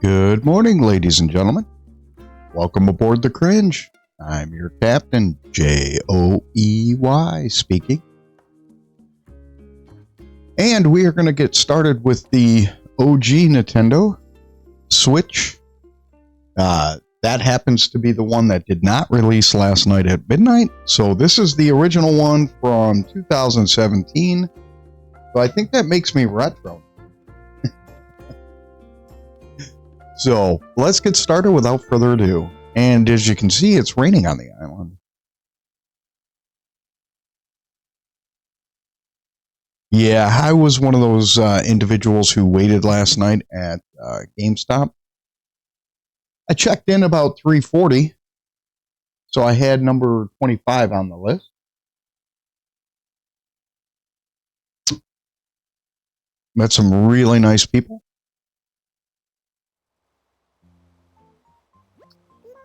Good morning, ladies and gentlemen. Welcome aboard the Cringe. I'm your captain, Joey speaking. And we are going to get started with the OG Nintendo Switch. That happens to be the one that did not release last night at midnight. So this is the original one from 2017. So I think that makes me retro. So let's get started without further ado. And as you can see, it's raining on the island. Yeah, I was one of those individuals who waited last night at GameStop. I checked in about 3:40, so I had number 25 on the list. Met some really nice people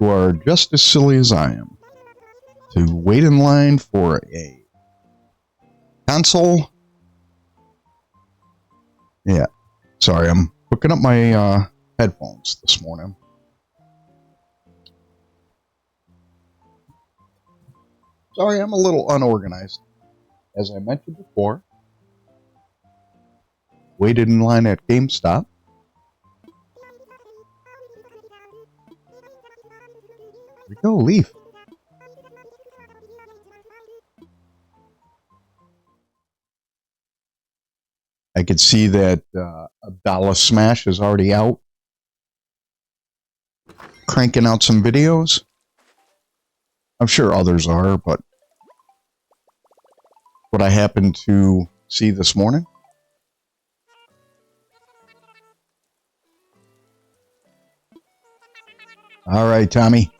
who are just as silly as I am to wait in line for a console. Yeah, sorry, I'm hooking up my headphones this morning. Sorry, I'm a little unorganized. As I mentioned before, waited in line at GameStop. Here we go, Leaf. I could see that Abdallah Smash is already out, cranking out some videos. I'm sure others are, but what I happened to see this morning. All right, Tommy.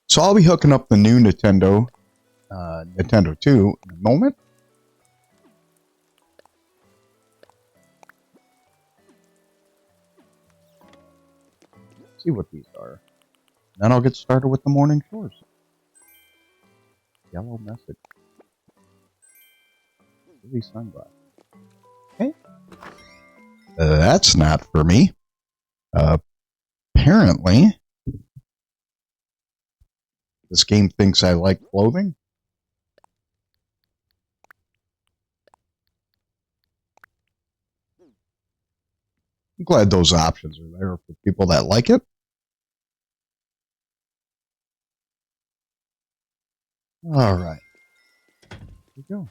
So I'll be hooking up the new Nintendo 2 in a moment. Let's see what these are. Then I'll get started with the morning chores. Yellow message. Really sunglasses. Okay. That's not for me. Apparently, this game thinks I like clothing. I'm glad those options are there for people that like it. All right. Here we go.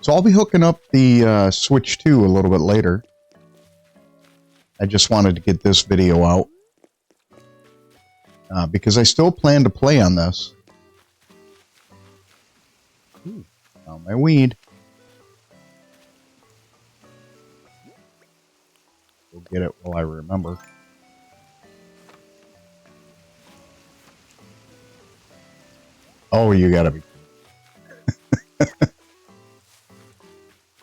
So I'll be hooking up the Switch 2 a little bit later. I just wanted to get this video out. Because I still plan to play on this. Ooh, found my weed. We'll get it while I remember. Oh, you gotta be kidding.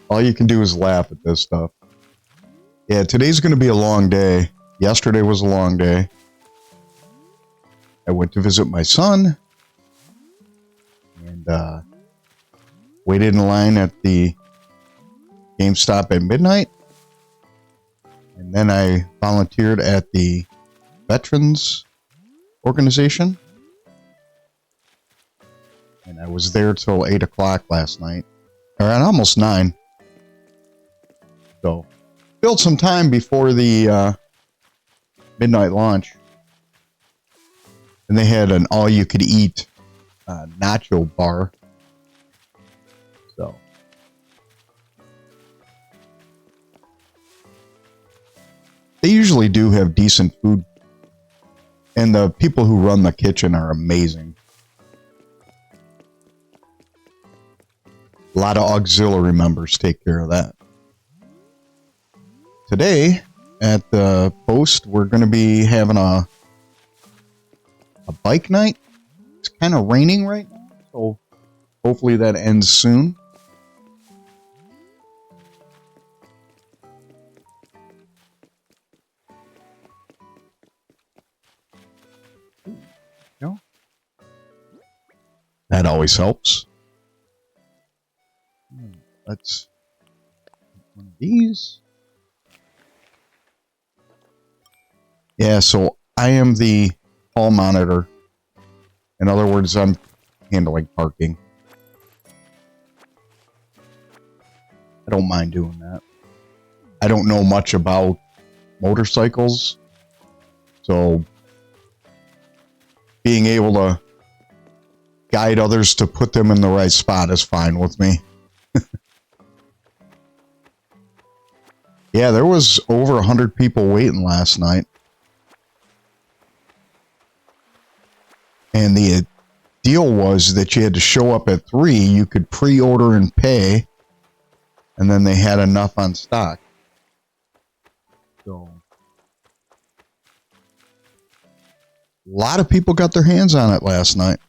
All you can do is laugh at this stuff. Yeah, today's going to be a long day. Yesterday was a long day. I went to visit my son and waited in line at the GameStop at midnight. And then I volunteered at the Veterans Organization. And I was there till 8 o'clock last night. Or at almost 9. So, built some time before the midnight launch. And they had an all-you-could-eat nacho bar. So, they usually do have decent food. And the people who run the kitchen are amazing. A lot of auxiliary members take care of that. Today, at the post, we're going to be having a bike night. It's kind of raining right now, so hopefully that ends soon. That always helps. Let's one of these. Yeah, so I am the hall monitor. In other words, I'm handling parking. I don't mind doing that. I don't know much about motorcycles, so being able to guide others to put them in the right spot is fine with me. Yeah, there was over 100 people waiting last night. And the deal was that you had to show up at 3. You could pre-order and pay. And then they had enough on stock. So, a lot of people got their hands on it last night.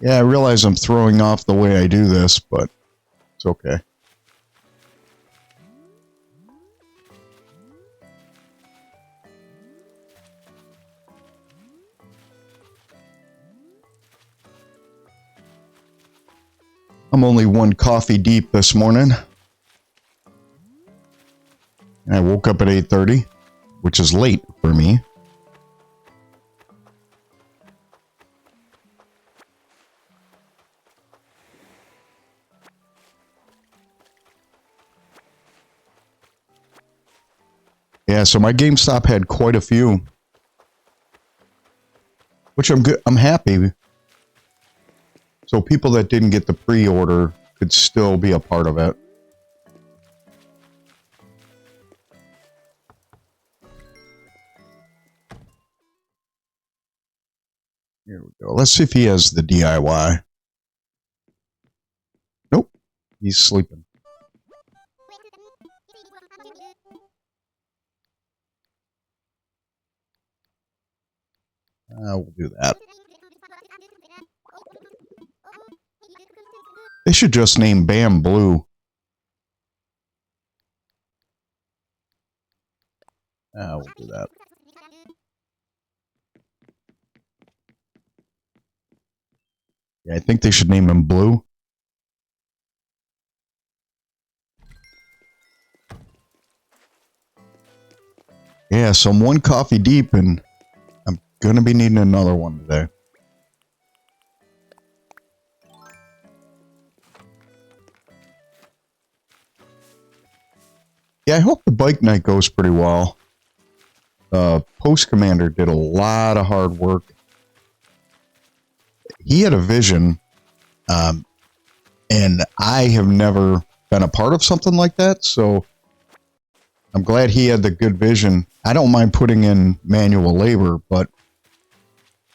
Yeah, I realize I'm throwing off the way I do this, but it's okay. I'm only 1 coffee deep this morning. And I woke up at 8:30, which is late for me. Yeah, so my GameStop had quite a few, which I'm good. I'm happy. So people that didn't get the pre-order could still be a part of it. Here we go. Let's see if he has the DIY. Nope, he's sleeping. We'll do that. They should just name Bam Blue. We'll do that. Yeah, I think they should name him Blue. Yeah, so I'm 1 coffee deep, and I'm going to be needing another one today. Yeah, I hope the bike night goes pretty well. Post Commander did a lot of hard work. He had a vision, and I have never been a part of something like that, so I'm glad he had the good vision. I don't mind putting in manual labor, but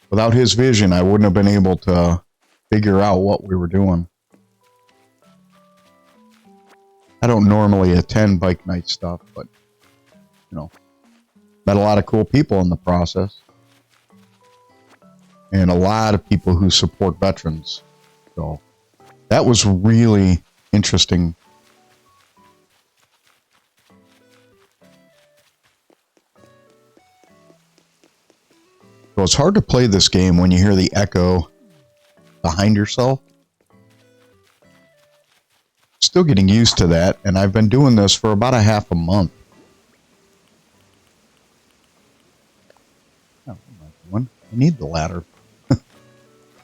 without his vision, I wouldn't have been able to figure out what we were doing. I don't normally attend bike night stuff, but, you know, met a lot of cool people in the process. And a lot of people who support veterans. So that was really interesting. So it's hard to play this game when you hear the echo behind yourself. Still getting used to that, and I've been doing this for about a half a month. Oh, I need the ladder.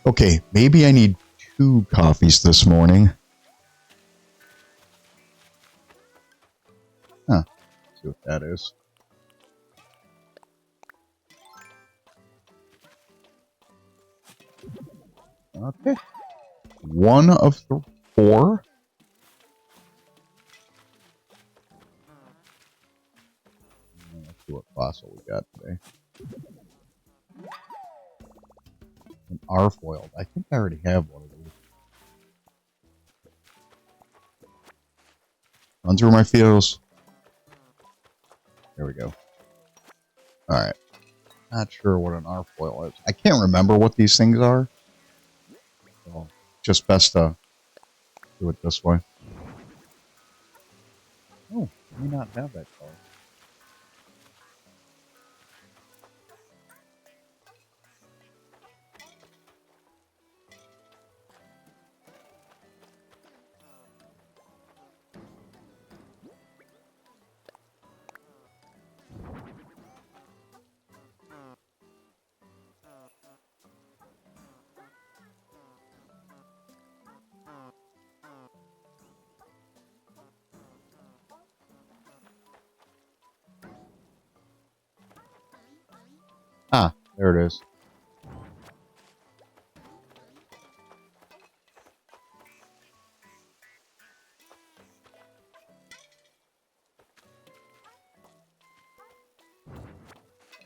Okay, maybe I need 2 coffees this morning. Huh. Let's see what that is. Okay. 1 of the 4. Let's see what fossil we got today. An R-foiled. I think I already have one of these. Run through my feels. There we go. Alright. Not sure what an R-foil is. I can't remember what these things are. So, just best to do it this way. Oh, may not have that color. Ah, there it is.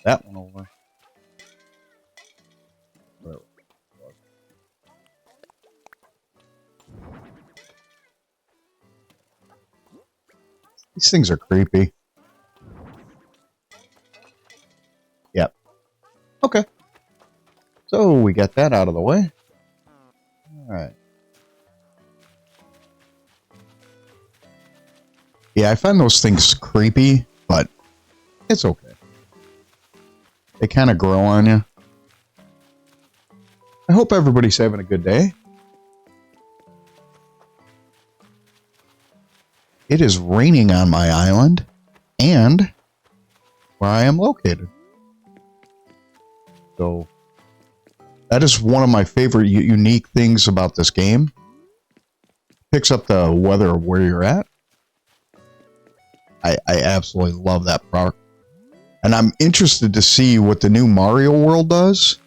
That one over. Where? These things are creepy. Yep. Okay. So we got that out of the way. All right. Yeah, I find those things creepy, but it's okay. They kind of grow on you. I hope everybody's having a good day. It is raining on my island and where I am located. So that is one of my favorite unique things about this game. Picks up the weather of where you're at. I absolutely love that part. And I'm interested to see what the new Mario World does.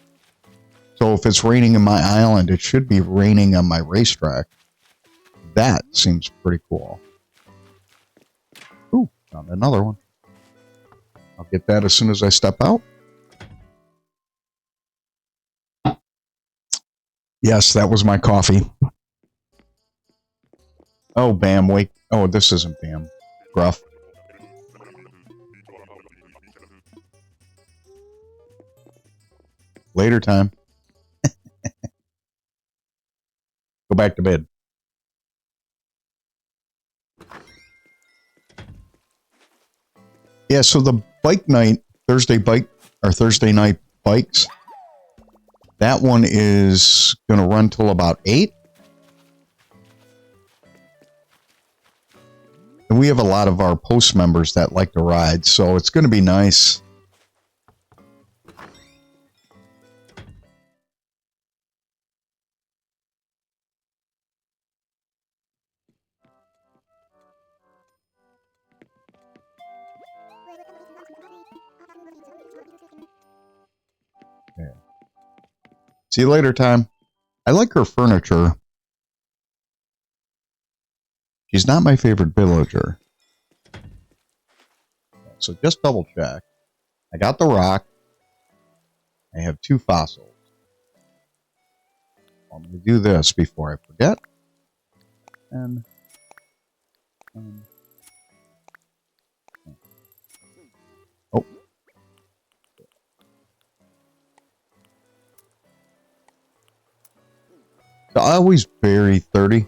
So if it's raining in my island, it should be raining on my racetrack. That seems pretty cool. Ooh, found another one. I'll get that as soon as I step out. Yes, that was my coffee. Oh, Bam, wait. Oh, this isn't Bam. Gruff. Later time. Go back to bed. Yeah, so the bike night, Thursday night bikes, that one is going to run till about 8. And we have a lot of our post members that like to ride, so it's going to be nice. Yeah. See you later, time. I like her furniture. She's not my favorite villager. So just double check. I got the rock. I have 2 fossils. I'm going to do this before I forget. And oh. So I always bury 30.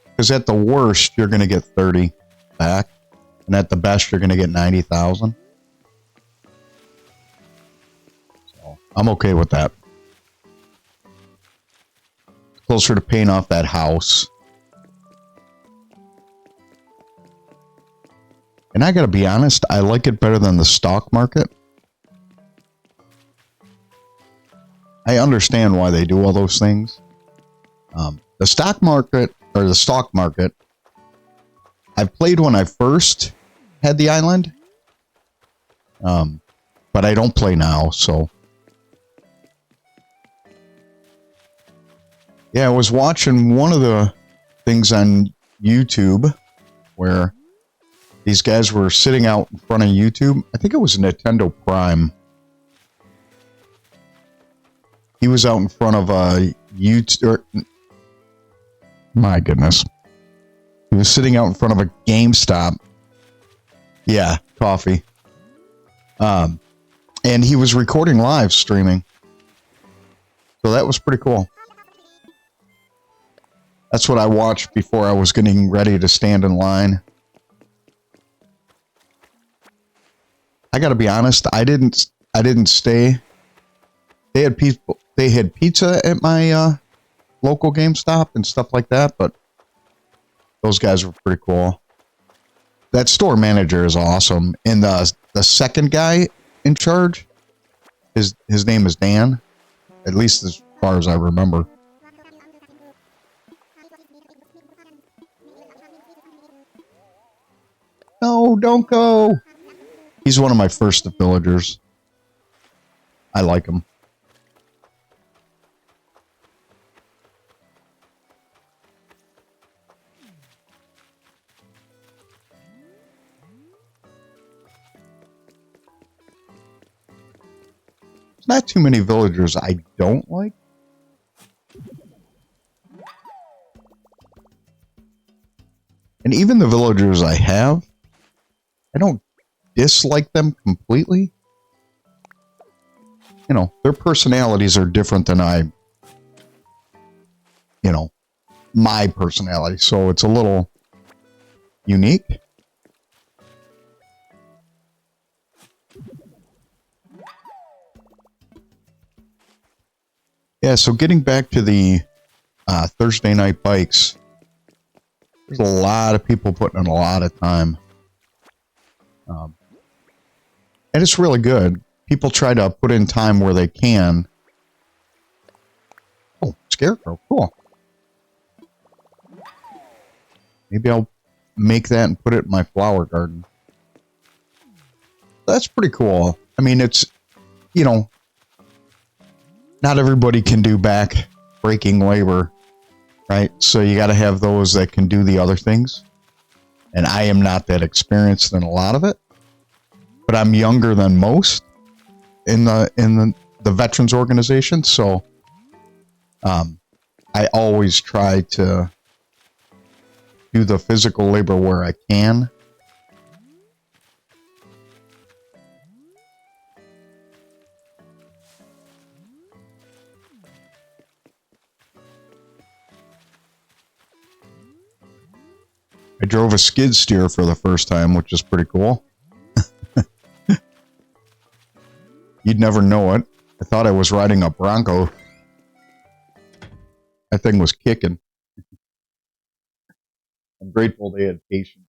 Because at the worst, you're going to get 30 back. And at the best, you're going to get 90,000. So I'm okay with that. Closer to paying off that house. And I got to be honest, I like it better than the stock market. I understand why they do all those things. The stock market, I played when I first had the island. But I don't play now, so. Yeah, I was watching one of the things on YouTube where these guys were sitting out in front of YouTube. I think it was Nintendo Prime. He was out in front of a YouTube. My goodness. He was sitting out in front of a GameStop. Yeah, coffee. And he was recording live streaming. So that was pretty cool. That's what I watched before I was getting ready to stand in line. I gotta be honest, I didn't stay. They had pizza at my local GameStop and stuff like that, but those guys were pretty cool. That store manager is awesome. And the second guy in charge, his name is Dan, at least as far as I remember. No, don't go. He's one of my first villagers. I like him. There's not too many villagers I don't like. And even the villagers I have, I don't dislike them completely. You know, their personalities are different than my personality. So it's a little unique. Yeah, so getting back to the Thursday night bikes, there's a lot of people putting in a lot of time. And it's really good. People try to put in time where they can. Oh, scarecrow, cool. Maybe I'll make that and put it in my flower garden. That's pretty cool. I mean, it's, not everybody can do back breaking labor, right? So you got to have those that can do the other things. And I am not that experienced in a lot of it, but I'm younger than most in the veterans organization. So I always try to do the physical labor where I can. I drove a skid steer for the first time, which is pretty cool. You'd never know it. I thought I was riding a Bronco. That thing was kicking. I'm grateful they had patience.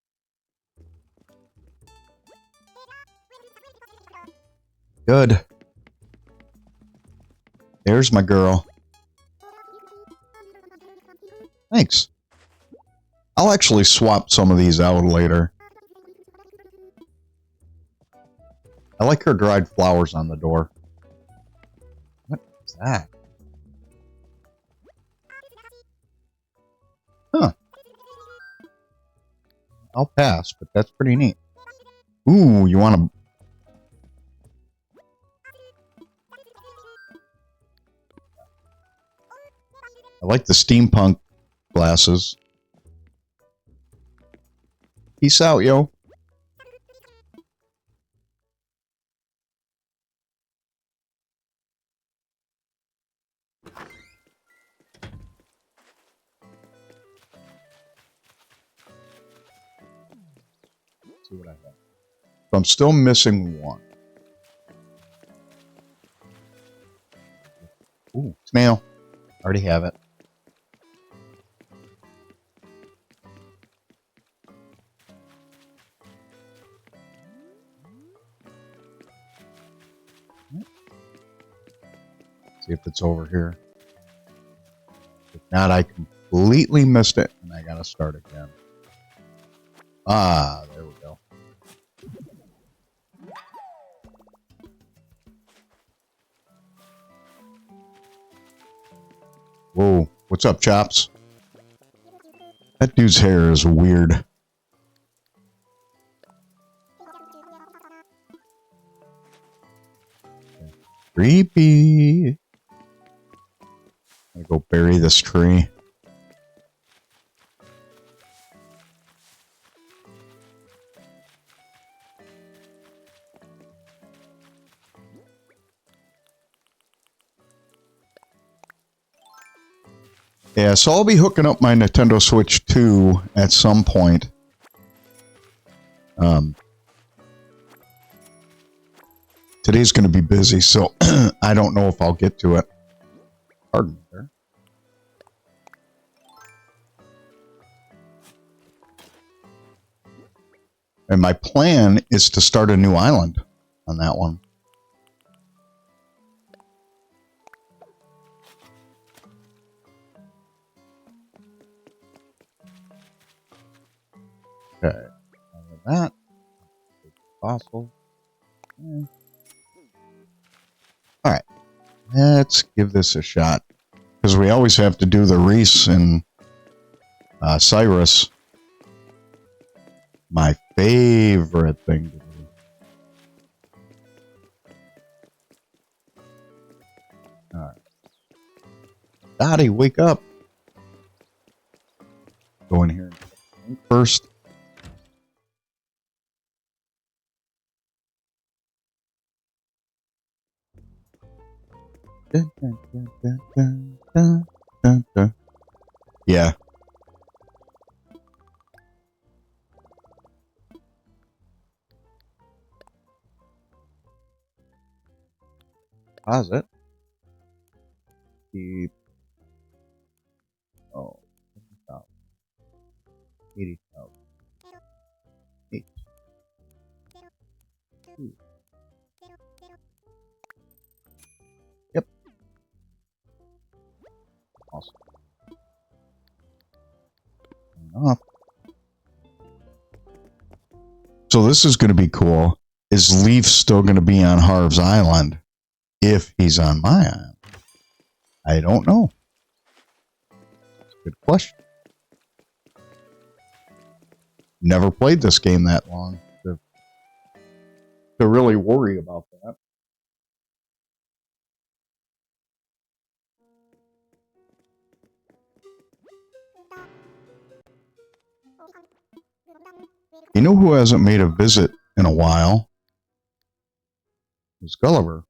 Good. There's my girl. Thanks. I'll actually swap some of these out later. I like her dried flowers on the door. What is that? Huh. I'll pass, but that's pretty neat. Ooh, you want to... I like the steampunk glasses. Peace out, yo. Let's see what I have. So I'm still missing one. Ooh, snail. Already have it. See if it's over here. If not, I completely missed it, and I gotta start again. Ah, there we go. Whoa, what's up, Chops? That dude's hair is weird. Creepy. I'm gonna go bury this tree. Yeah, so I'll be hooking up my Nintendo Switch 2 at some point. Today's going to be busy, so I don't know if I'll get to it. Pardon me there. And my plan is to start a new island on that one. Okay, that fossil. Yeah. All right, let's give this a shot because we always have to do the Reese and Cyrus. My favorite thing to do. All right, Dottie, wake up. Go in here first. Yeah. How's it? Keep. Oh, 80,000. 8. 2. Yep. Awesome. Enough. So this is going to be cool. Is Leaf still going to be on Harv's Island if he's on my island? I don't know. Good question. Never played this game that long to really worry about that. You know who hasn't made a visit in a while? It's Gulliver.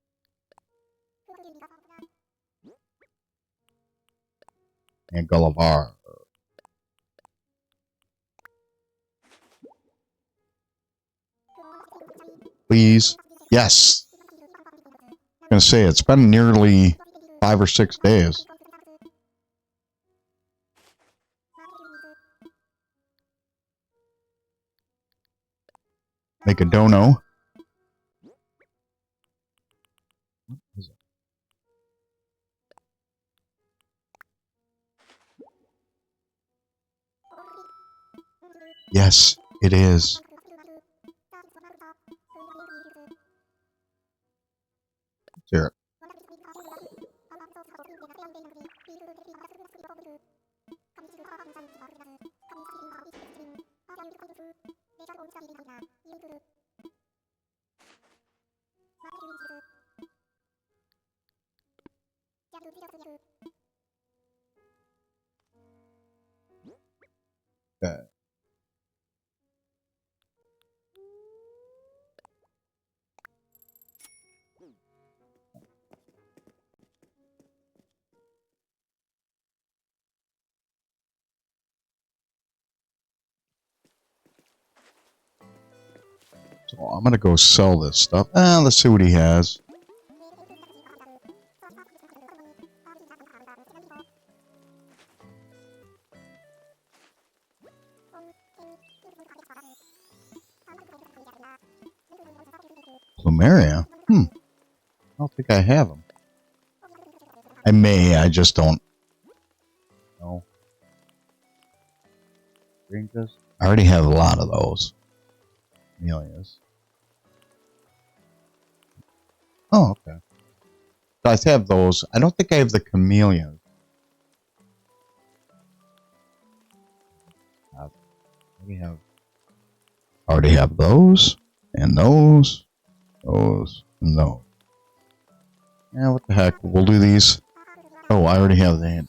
And Gulliver. Please. Yes. I'm going to say it's been nearly 5 or 6 days. Make a dono. Yes, it is. Here. Okay. So I'm going to go sell this stuff. Let's see what he has. Plumeria? I don't think I have them. I may, I just don't know. I already have a lot of those. Camellias. Oh, okay. So I have those. I don't think I have the camellias. We have. Already have those, and those, and those. Yeah, what the heck? We'll do these. Oh, I already have that.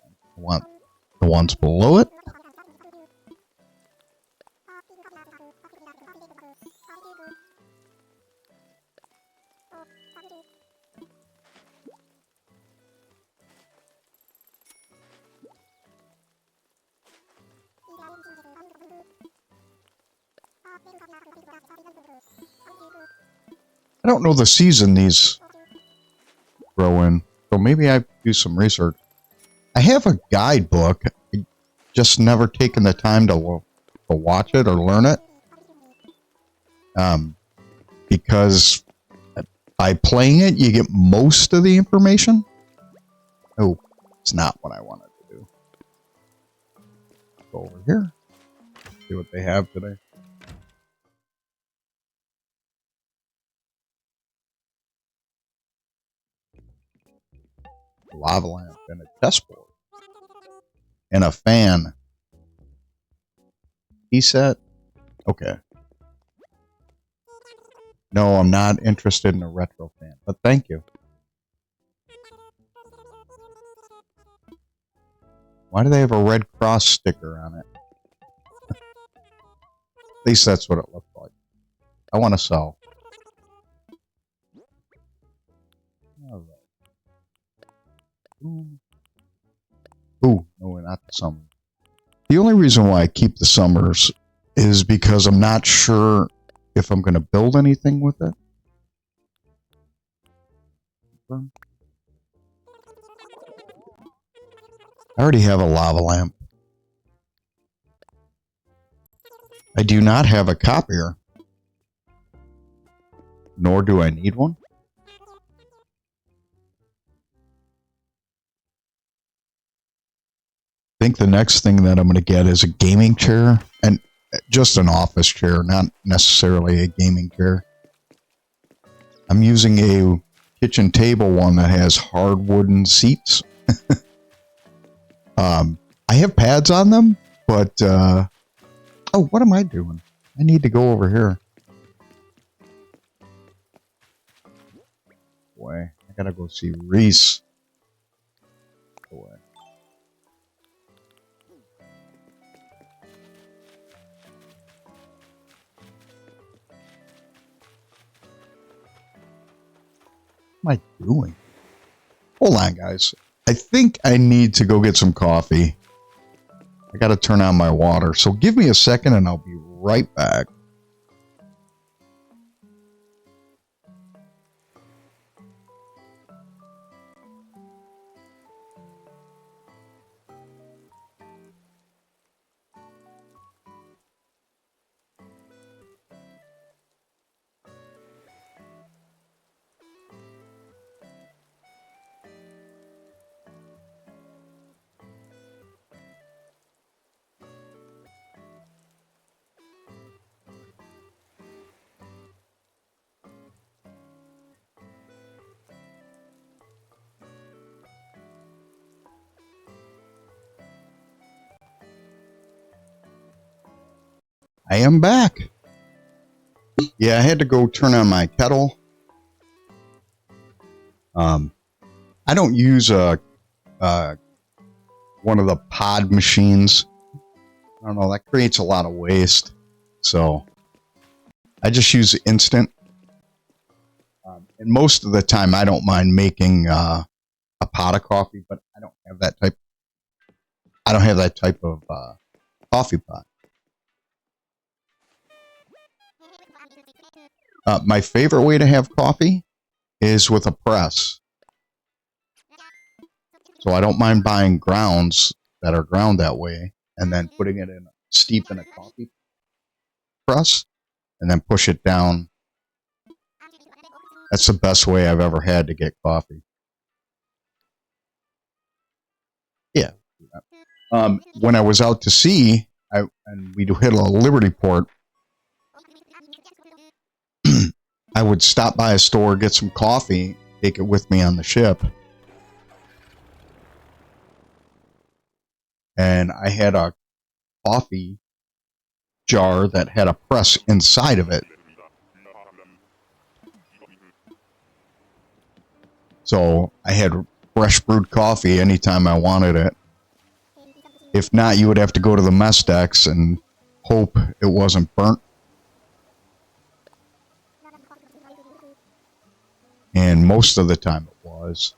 I want the ones below it. I don't know the season these grow in, so maybe I do some research. I have a guidebook, I just never taken the time to watch it or learn it. Because by playing it, you get most of the information. Oh, it's not what I wanted to do. Go over here. See what they have today. A lava lamp and a chessboard. And a fan. Tea set. Okay. No, I'm not interested in a retro fan, but thank you. Why do they have a Red Cross sticker on it? At least that's what it looked like. I want to sell. All right. Ooh, no, not the summer. The only reason why I keep the summers is because I'm not sure if I'm going to build anything with it. I already have a lava lamp. I do not have a copier. Nor do I need one. I think the next thing that I'm going to get is a gaming chair. And just an office chair, not necessarily a gaming chair. I'm using a kitchen table one that has hard wooden seats. I have pads on them, but oh, what am I doing? I need to go over here. Boy, I gotta go see Reese. Boy. What am I doing? Hold on, guys. I think I need to go get some coffee. I got to turn on my water. So give me a second and I'll be right back. I am back. Yeah, I had to go turn on my kettle. I don't use one of the pod machines. I don't know, that creates a lot of waste. So I just use instant. And most of the time I don't mind making a pot of coffee, but I don't have that type. I don't have that type of coffee pot. My favorite way to have coffee is with a press. So I don't mind buying grounds that are ground that way and then putting it in steep in a coffee press and then push it down. That's the best way I've ever had to get coffee. Yeah. When I was out to sea, and we hit a Liberty port, I would stop by a store, get some coffee, take it with me on the ship. And I had a coffee jar that had a press inside of it. So I had fresh brewed coffee anytime I wanted it. If not, you would have to go to the mess decks and hope it wasn't burnt. And most of the time it was.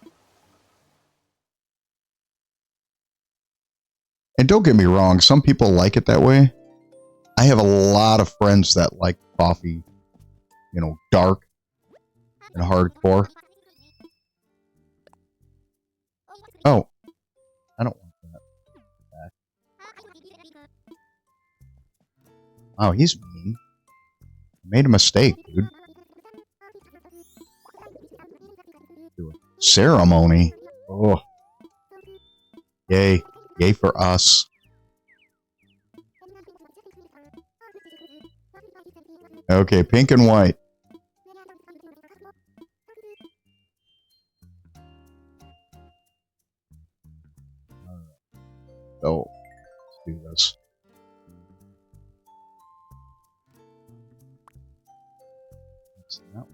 And don't get me wrong, some people like it that way. I have a lot of friends that like coffee, you know, dark and hardcore. Oh, I don't want that back. Oh, he's mean. I made a mistake, dude. Do a ceremony. Oh, yay. Yay for us. Okay, pink and white. So, let's do this. That's that one.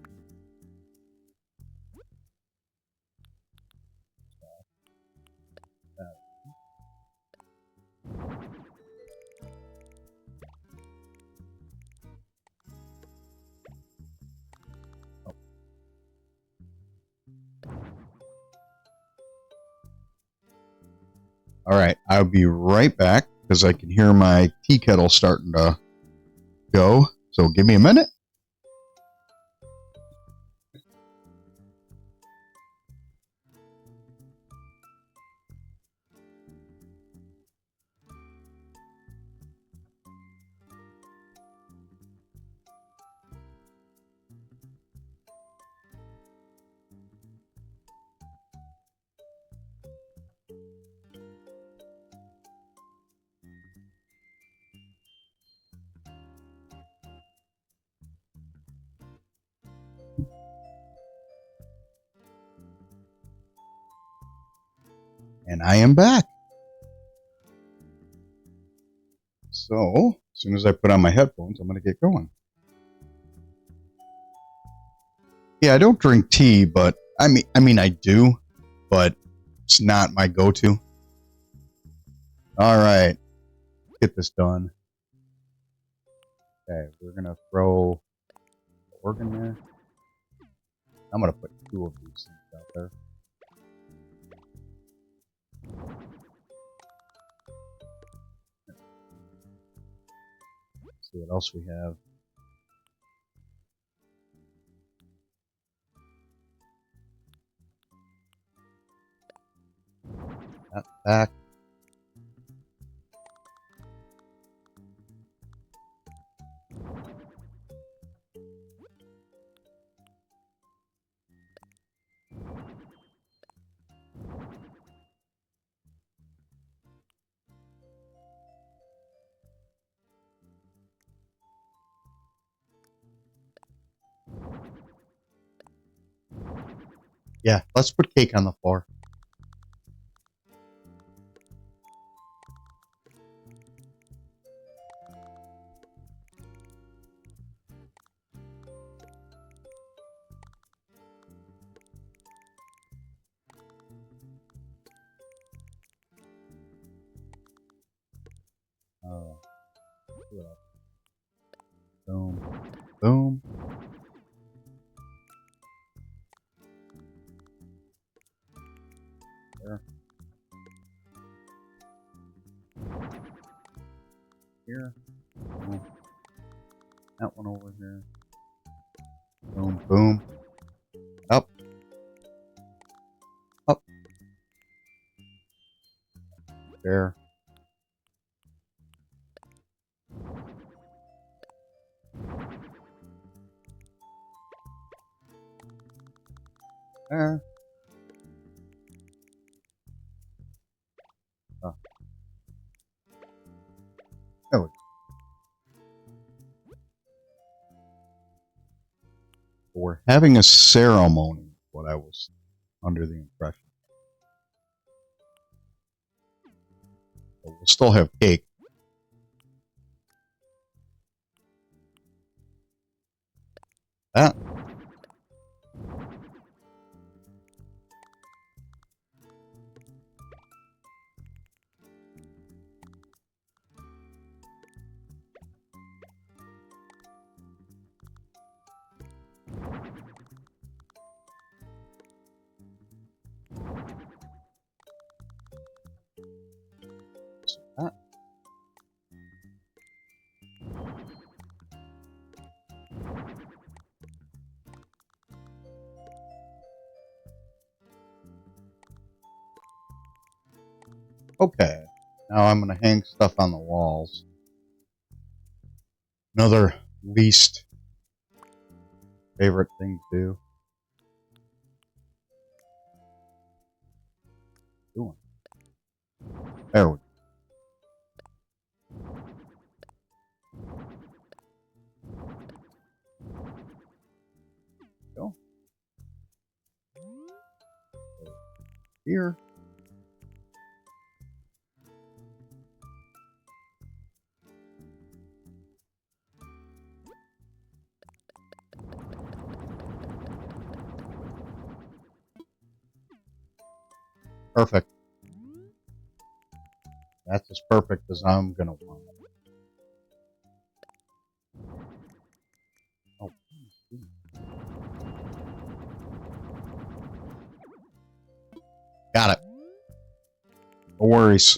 All right, I'll be right back because I can hear my tea kettle starting to go. So give me a minute. And I am back. So, as soon as I put on my headphones, I'm going to get going. Yeah, I don't drink tea, but I mean I do, but it's not my go-to. All right, get this done. Okay, we're going to throw the organ there. I'm going to put 2 of these things out there. Let's see what else we have. That back. Yeah, let's put cake on the floor. Yeah. Boom. Boom. There. Here. Boom. That one over here. Boom. Boom. Up. Up. There. There. Oh. There we go. We're having a ceremony, what I was under the impression. But we'll still have cake. That. That. Okay. Now I'm going to hang stuff on the walls. Another least favorite thing to do. Doing. There we go. Here. Perfect. That's as perfect as I'm going to want it. Oh. Got it. No worries.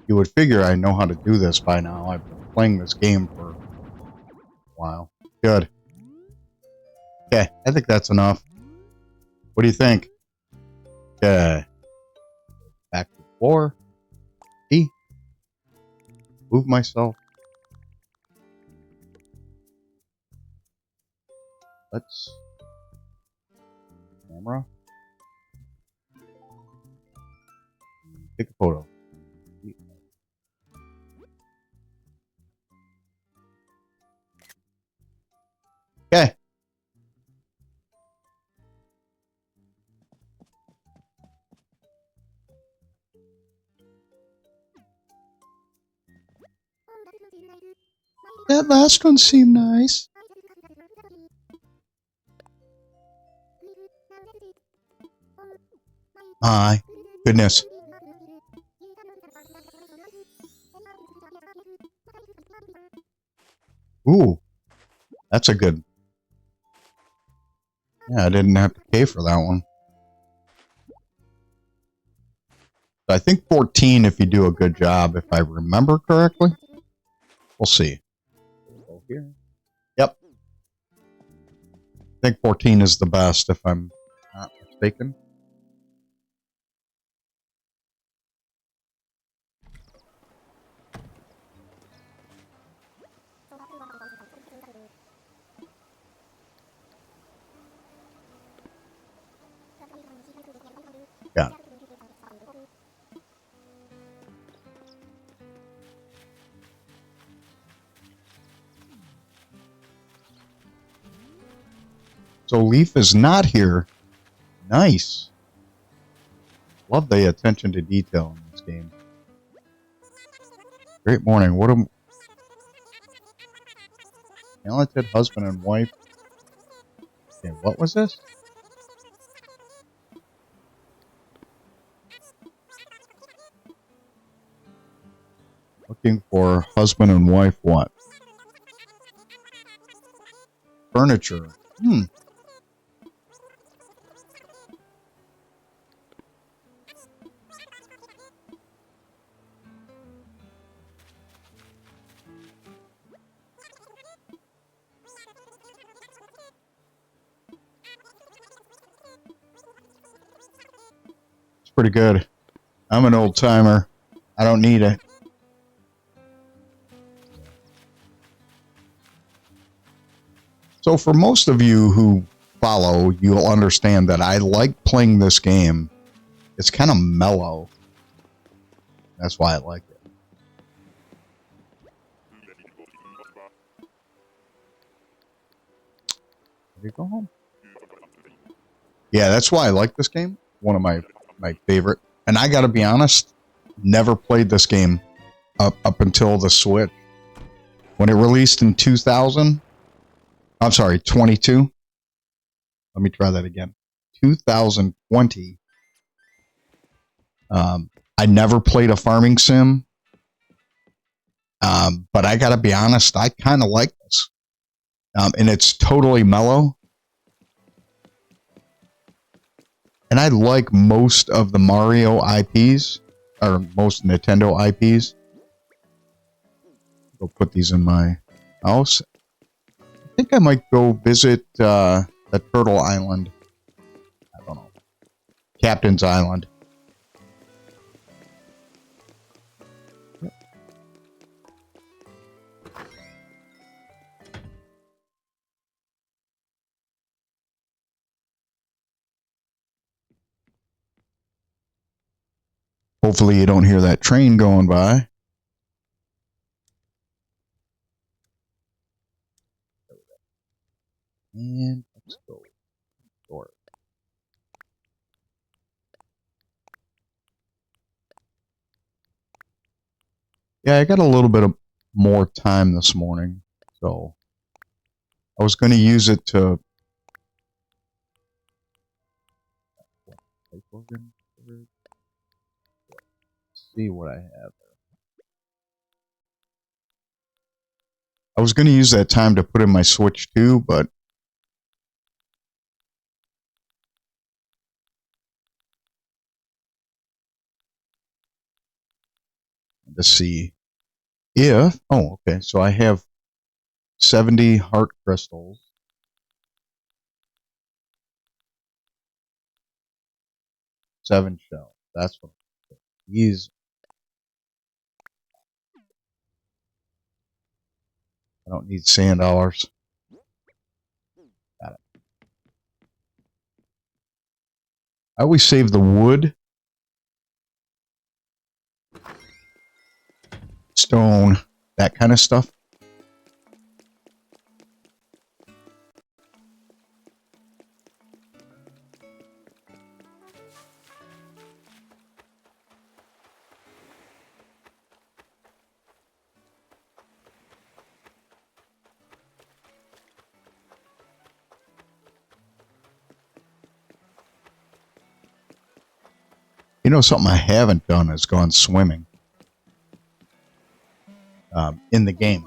You would figure I know how to do this by now. I've been playing this game for a while. Good. Okay, I think that's enough. What do you think? Okay. Back to the floor. E. Move myself. Let's... Camera. Take a photo. Okay. That last one seemed nice. My goodness. Ooh. That's a good... Yeah, I didn't have to pay for that one. I think 14 if you do a good job, if I remember correctly. We'll see. Go here. Yep. I think 14 is the best, if I'm not mistaken. Yeah. So Leaf is not here. Nice. Love the attention to detail in this game. Great morning. What a talented husband and wife. Okay, what was this? Looking for husband and wife what? Furniture. It's pretty good. I'm an old timer. I don't need it. So for most of you who follow, you'll understand that I like playing this game. It's kind of mellow. That's why I like it. There you go home. Yeah, that's why I like this game. One of my favorite. And I gotta be honest, never played this game up until the Switch. When it released in 2000, I'm sorry, 22. Let me try that again. 2020. I never played a farming sim. But I gotta be honest, I kind of like this. And it's totally mellow. And I like most of the Mario IPs, or most Nintendo IPs. I'll put these in my house. I think I might go visit the Turtle Island. I don't know. Captain's Island. Hopefully you don't hear that train going by. And let's go. Door. Yeah, I got a little bit of more time this morning, so I was going to use it to see what I have. I was going to use that time to put in my Switch too, but to see if, oh, okay, so I have 70 heart crystals. 7 shells. That's what these. I don't need sand dollars. Got it. I always save the wood, stone, that kind of stuff. You know, something I haven't done is gone swimming in the game.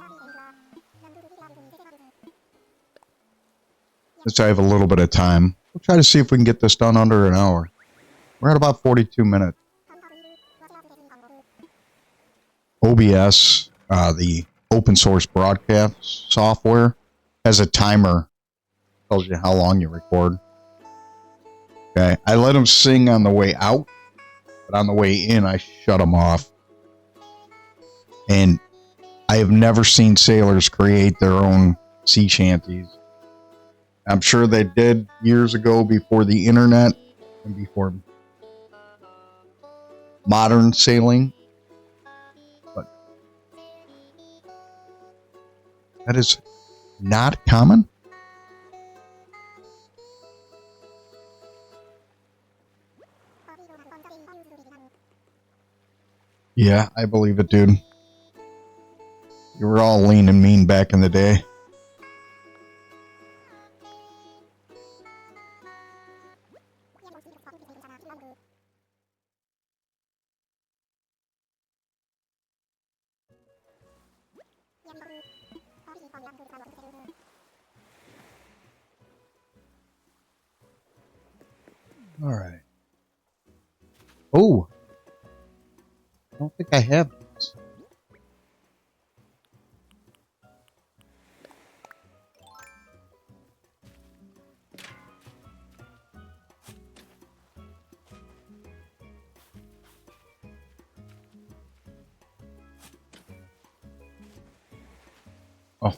Since I have a little bit of time, we'll try to see if we can get this done under an hour. We're at about 42 minutes. OBS, the open source broadcast software, has a timer. Tells you how long you record. Okay, I let them sing on the way out, but on the way in, I shut them off. And I have never seen sailors create their own sea shanties. I'm sure they did years ago before the internet and before modern sailing. But that is not common. Yeah, I believe it, dude. You were all lean and mean back in the day. All right. Oh, I don't think I have this. Oh,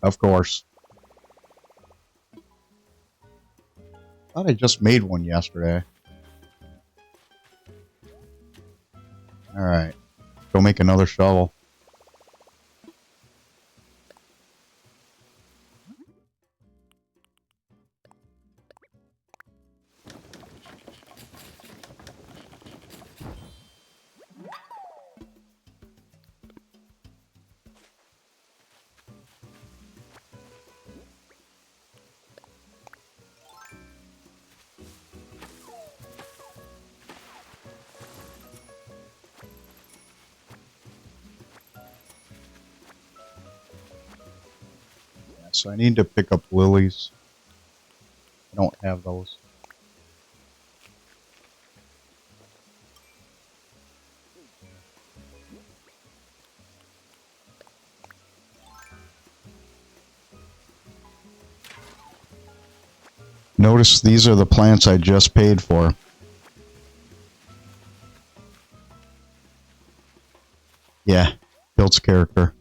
of course. Thought I just made one yesterday. All right. Go make another shovel. So I need to pick up lilies. I don't have those. Notice these are the plants I just paid for. Yeah, builds character.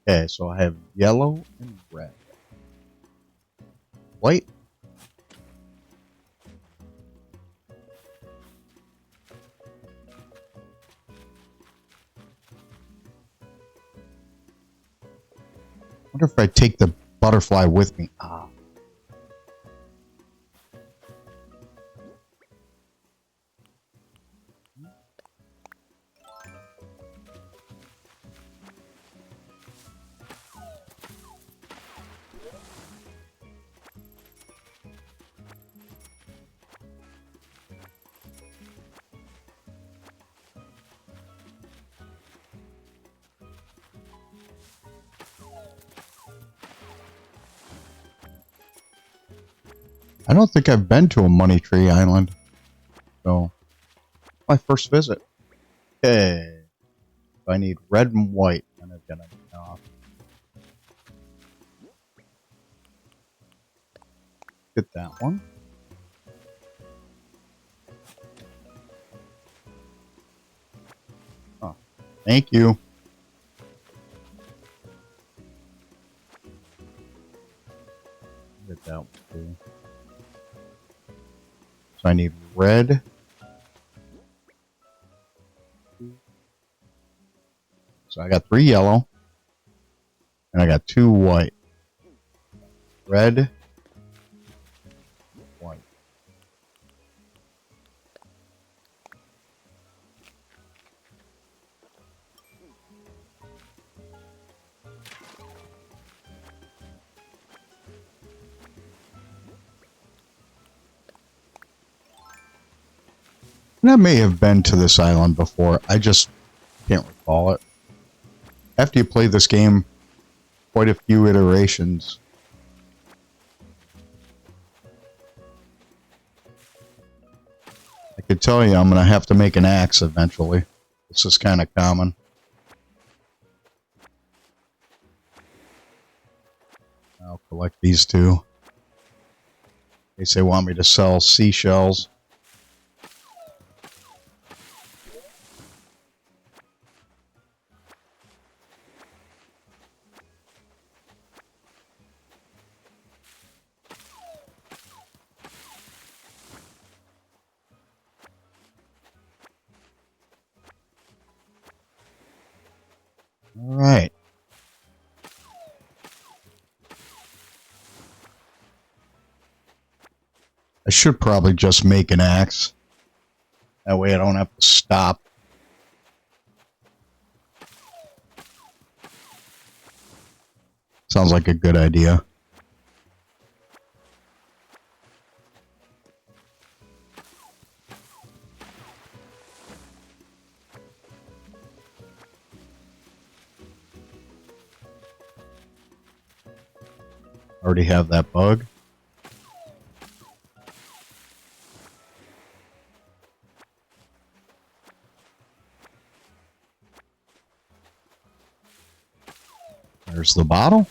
Okay, so I have yellow and red. White. I wonder if I take the butterfly with me. Ah. I don't think I've been to a Money Tree Island. So, my first visit. Okay. I need red and white. And I'm gonna get that one. Oh, thank you. Get that one too. So I need red. So I got 3 yellow. And I got 2 white. Red. White. And I may have been to this island before. I just can't recall it. After you play this game quite a few iterations, I could tell you I'm going to have to make an axe eventually. This is kind of common. I'll collect these 2. In case they want me to sell seashells. All right. I should probably just make an axe. That way I don't have to stop. Sounds like a good idea. Already have that bug. There's the bottle.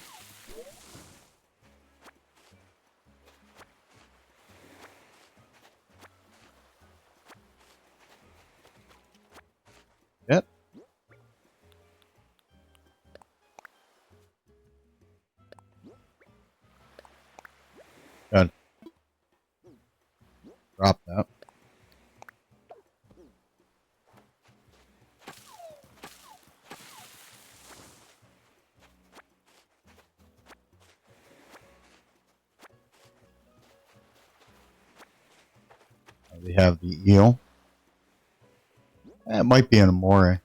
Yep. Good. Drop that. We have the eel. It might be an amore.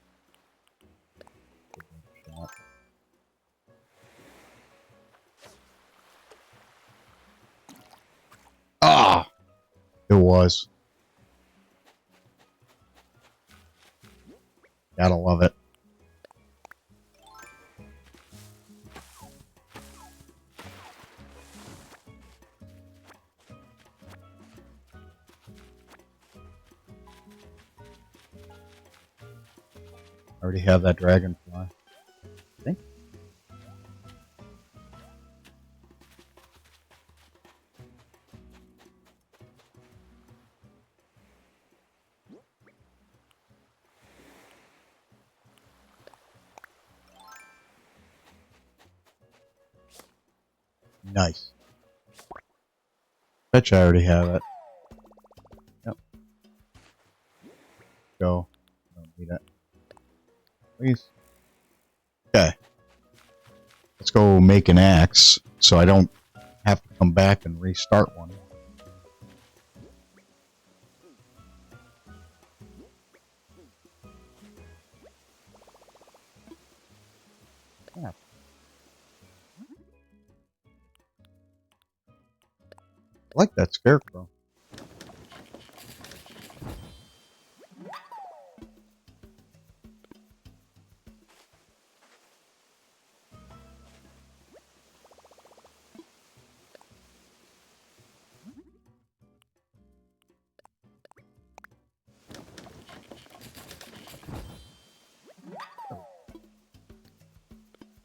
Ah! It was. Gotta love it. I already have that dragonfly. I think. Nice. Bet you I already have it. Yep. Go. Don't need it. Please. Okay. Let's go make an axe so I don't have to come back and restart one. Yeah. I like that scarecrow.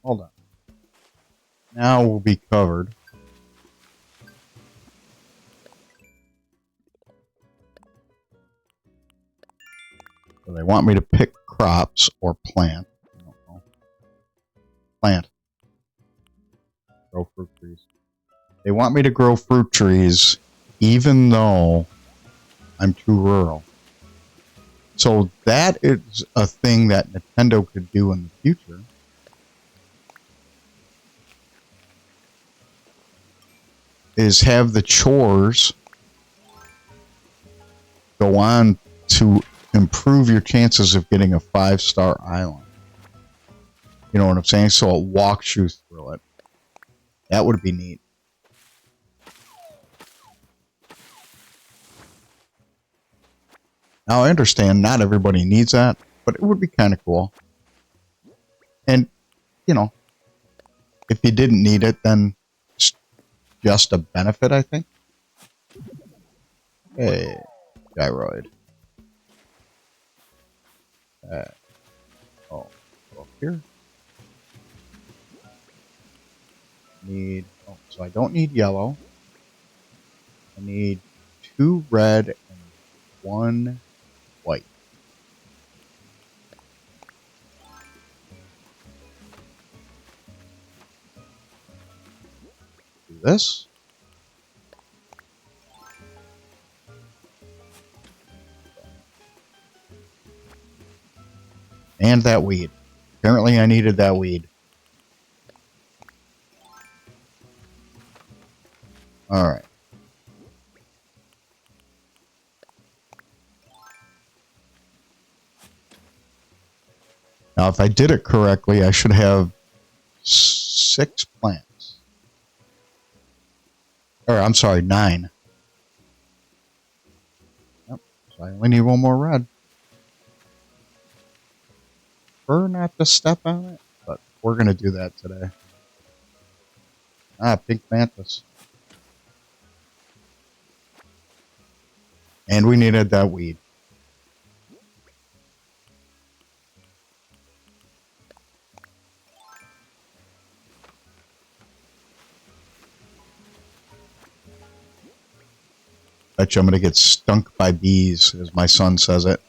Hold on. Now we'll be covered. So they want me to pick crops or plant. I don't know. Plant. Grow fruit trees. They want me to grow fruit trees even though I'm too rural. So that is a thing that Nintendo could do in the future. Is have the chores go on to improve your chances of getting a 5-star island. You know what I'm saying? So it walks you through it. That would be neat. Now I understand not everybody needs that, but it would be kind of cool. And, you know, if you didn't need it, then it's just a benefit, I think. Hey, gyroid. Oh, go here. So I don't need yellow. I need 2 red and 1 white. Do this. And that weed. Apparently I needed that weed. Alright. Now if I did it correctly, I should have 6 plants. Or, I'm sorry, 9. Yep. So I only need 1 more red. Prefer not to step on it, but we're going to do that today. Ah, pink mantis. And we needed that weed. Bet you I'm going to get stunk by bees, as my son says it.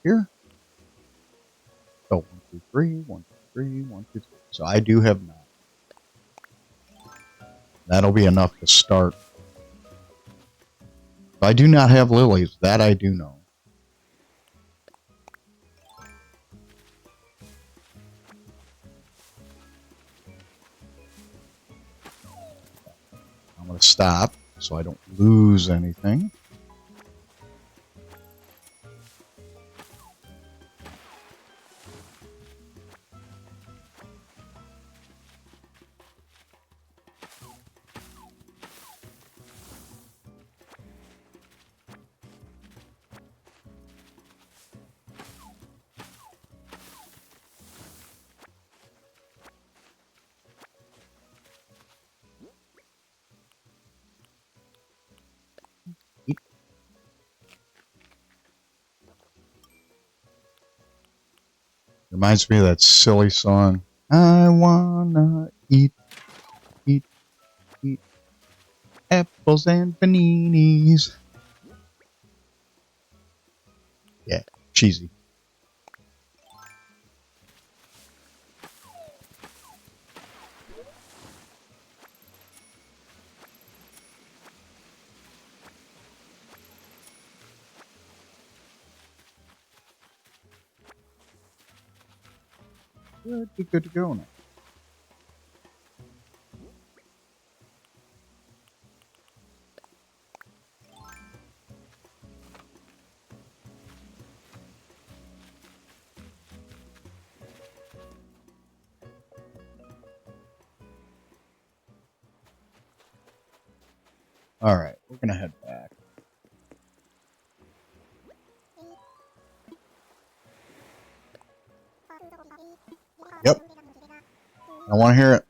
Here. Oh, 1, 2, 3, 1, 2, 3, 1, 2, 3. So I do have 9. That'll be enough to start. I do not have lilies. That I do know. I'm going to stop so I don't lose anything. Reminds me of that silly song. I wanna eat, eat, eat apples and paninis. Yeah, cheesy. Good to go now. All right, we're gonna head back. Yep, I want to hear it.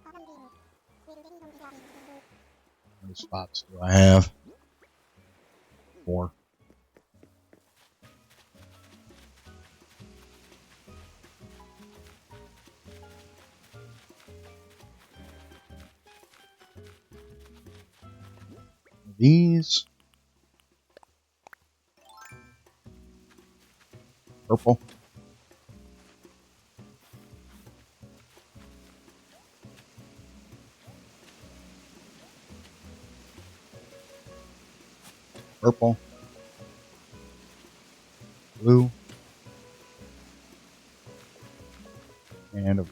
How many spots do I have? 4. These. Purple. Purple. Blue. And I'll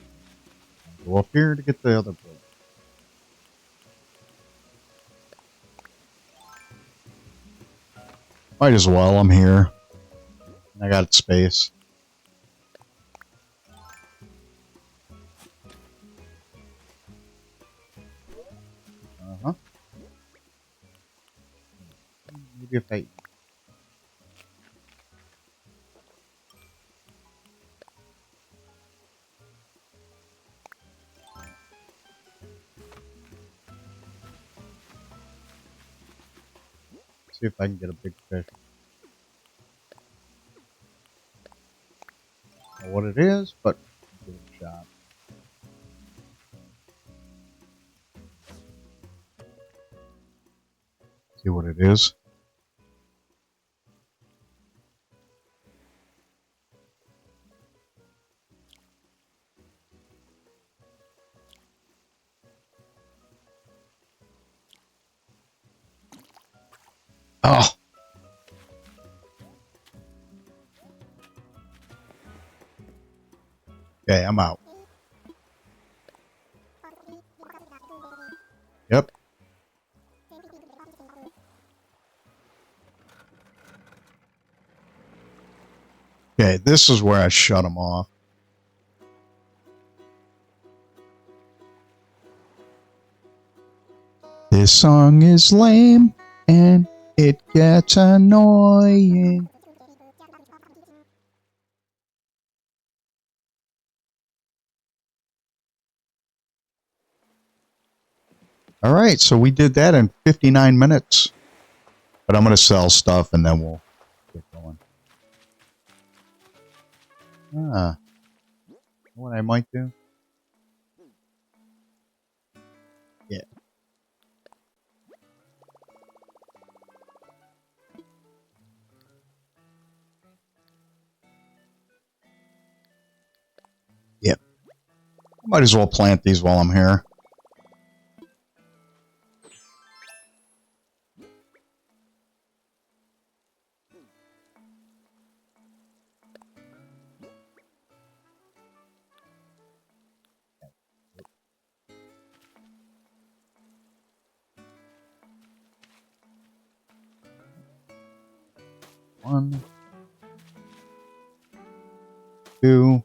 go up here to get the other blue. Might as well, I'm here. I got space. Uh-huh. Maybe if I... See if I can get a big fish. I don't know what it is, but give it a shot. See what it is. Oh! Okay, I'm out. Yep. Okay, this is where I shut them off. This song is lame, and it gets annoying. All right, so we did that in 59 minutes. But I'm going to sell stuff, and then we'll get going. Ah, what I might do? Yeah. Yep. Might as well plant these while I'm here. One, 2.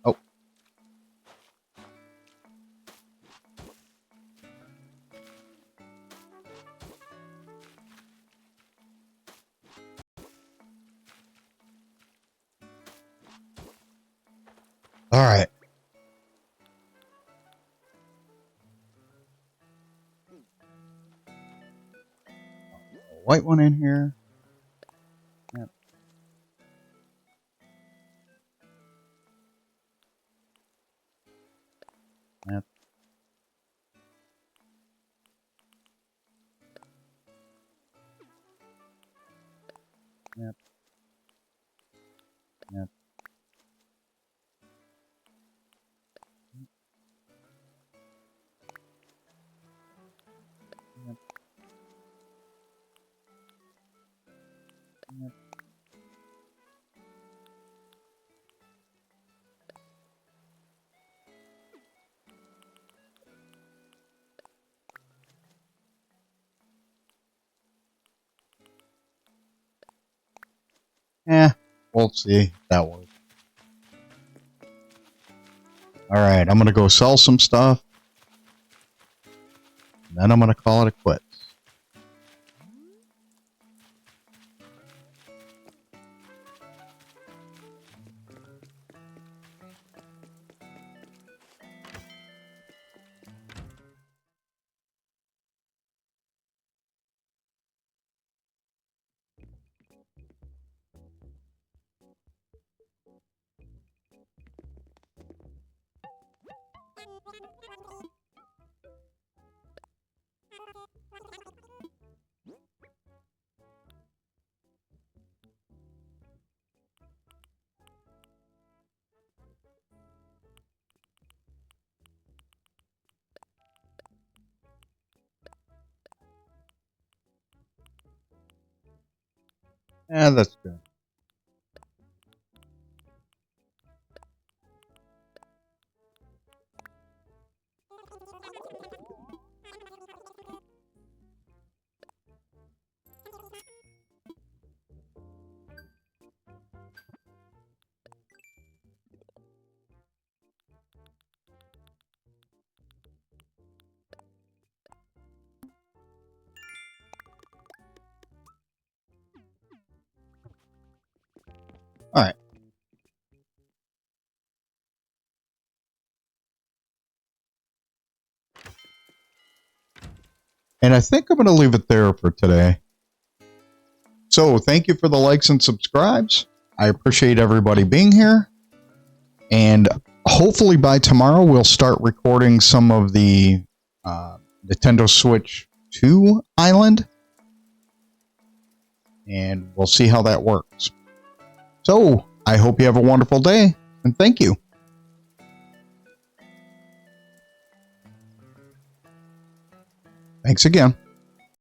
Oh. All right. White one in here. Yep. Yep. Yep. Yep. Yep. Yep. We'll see if that works. All right, I'm going to go sell some stuff. And then I'm going to call it a quit. Yeah, that's good. All right. And I think I'm going to leave it there for today. So thank you for the likes and subscribes. I appreciate everybody being here. And hopefully by tomorrow, we'll start recording some of the Nintendo Switch 2 Island. And we'll see how that works. So I hope you have a wonderful day. And thank you. Thanks again.